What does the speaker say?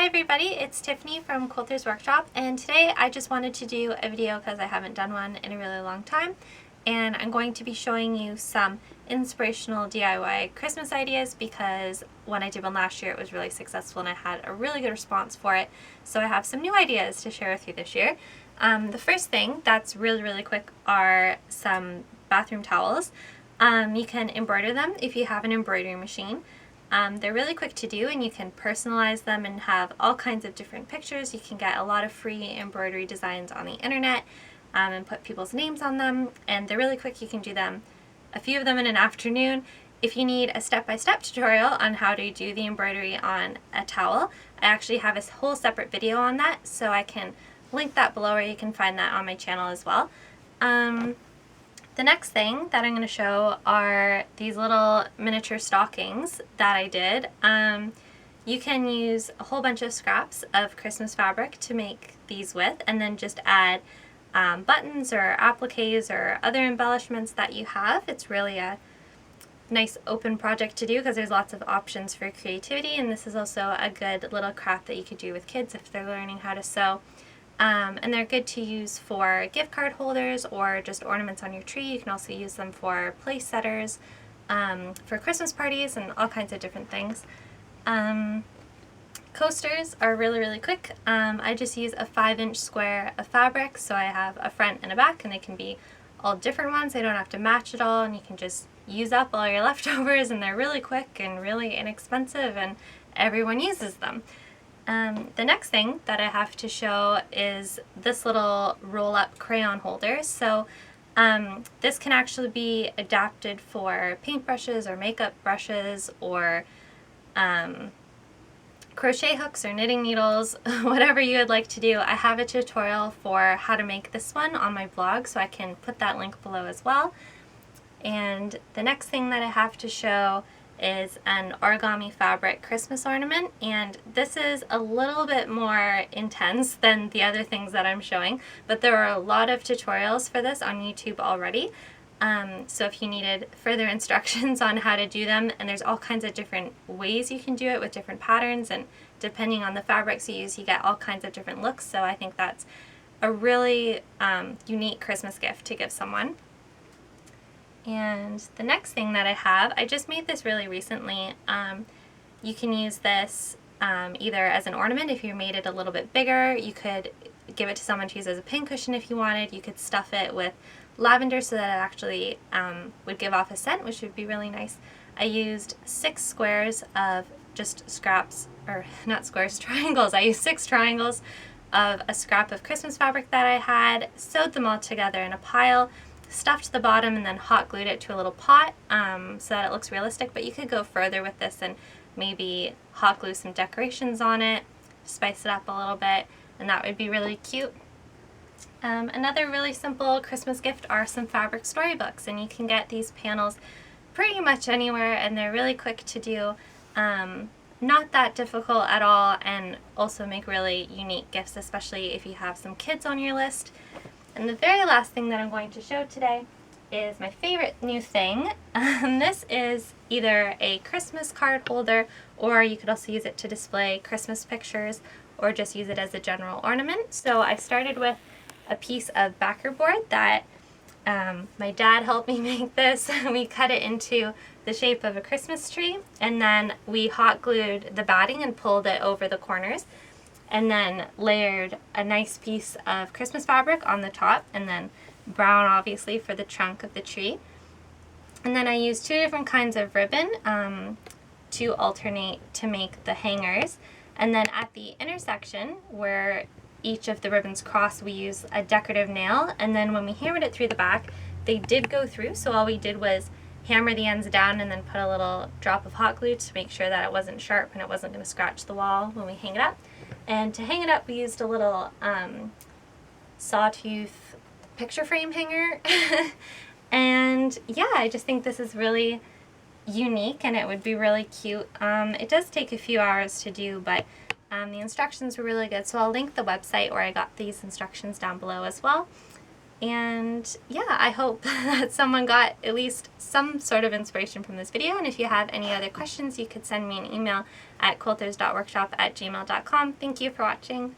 everybody, it's Tiffany from Quilters Workshop, and today I just wanted to do a video because I haven't done one in a really long time, and I'm going to be showing you some inspirational DIY Christmas ideas because when I did one last year it was really successful and I had a really good response for it, so I have some new ideas to share with you this year. The first thing that's really quick are some bathroom towels. You can embroider them if you have an embroidery machine. They're really quick to do and you can personalize them and have all kinds of different pictures. You can get a lot of free embroidery designs on the internet and put people's names on them, and they're really quick. You can do them, a few of them in an afternoon. If you need a step-by-step tutorial on how to do the embroidery on a towel, I actually have a whole separate video on that, so I can link that below or you can find that on my channel as well. The next thing that I'm going to show are these little miniature stockings that I did. You can use a whole bunch of scraps of Christmas fabric to make these with, and then just add buttons or appliques or other embellishments that you have. It's really a nice open project to do because there's lots of options for creativity, and this is also a good little craft that you could do with kids if they're learning how to sew. And they're good to use for gift card holders or just ornaments on your tree. You can also use them for place setters, for Christmas parties and all kinds of different things. Coasters are really quick. I just use a 5-inch square of fabric, so I have a front and a back, and they can be all different ones. They don't have to match at all, and you can just use up all your leftovers, and they're really quick and really inexpensive, and everyone uses them. The next thing that I have to show is this little roll-up crayon holder. So this can actually be adapted for paintbrushes or makeup brushes or crochet hooks or knitting needles, whatever you would like to do. I have a tutorial for how to make this one on my blog, so I can put that link below as well. And the next thing that I have to show is an origami fabric Christmas ornament, and this is a little bit more intense than the other things that I'm showing, but there are a lot of tutorials for this on YouTube already. So if you needed further instructions on how to do them, and there's all kinds of different ways you can do it with different patterns, and depending on the fabrics you use you get all kinds of different looks, so I think that's a really unique Christmas gift to give someone. And the next thing that I have, I just made this really recently. You can use this either as an ornament if you made it a little bit bigger. You could give it to someone to use as a pincushion if you wanted. You could stuff it with lavender so that it actually would give off a scent, which would be really nice. I used 6 squares of just scraps, or not squares, triangles. I used 6 triangles of a scrap of Christmas fabric that I had, sewed them all together in a pile, stuffed the bottom, and then hot glued it to a little pot so that it looks realistic, but you could go further with this and maybe hot glue some decorations on it, spice it up a little bit, and that would be really cute. Another really simple Christmas gift are some fabric storybooks, and you can get these panels pretty much anywhere, and they're really quick to do, not that difficult at all, and also make really unique gifts, especially if you have some kids on your list. And the very last thing that I'm going to show today is my favorite new thing. This is either a Christmas card holder, or you could also use it to display Christmas pictures, or just use it as a general ornament. So I started with a piece of backer board that my dad helped me make this. We cut it into the shape of a Christmas tree, and then we hot glued the batting and pulled it over the corners, and then layered a nice piece of Christmas fabric on the top, and then brown obviously for the trunk of the tree. And then I used 2 different kinds of ribbon to alternate to make the hangers. And then at the intersection where each of the ribbons cross, we use a decorative nail, and then when we hammered it through the back, they did go through, so all we did was hammer the ends down and then put a little drop of hot glue to make sure that it wasn't sharp and it wasn't going to scratch the wall when we hang it up. And to hang it up, we used a little sawtooth picture frame hanger. And yeah, I just think this is really unique and it would be really cute. It does take a few hours to do, but the instructions were really good. So I'll link the website where I got these instructions down below as well. And yeah, I hope that someone got at least some sort of inspiration from this video. And if you have any other questions, you could send me an email at quilters.workshop@gmail.com. Thank you for watching.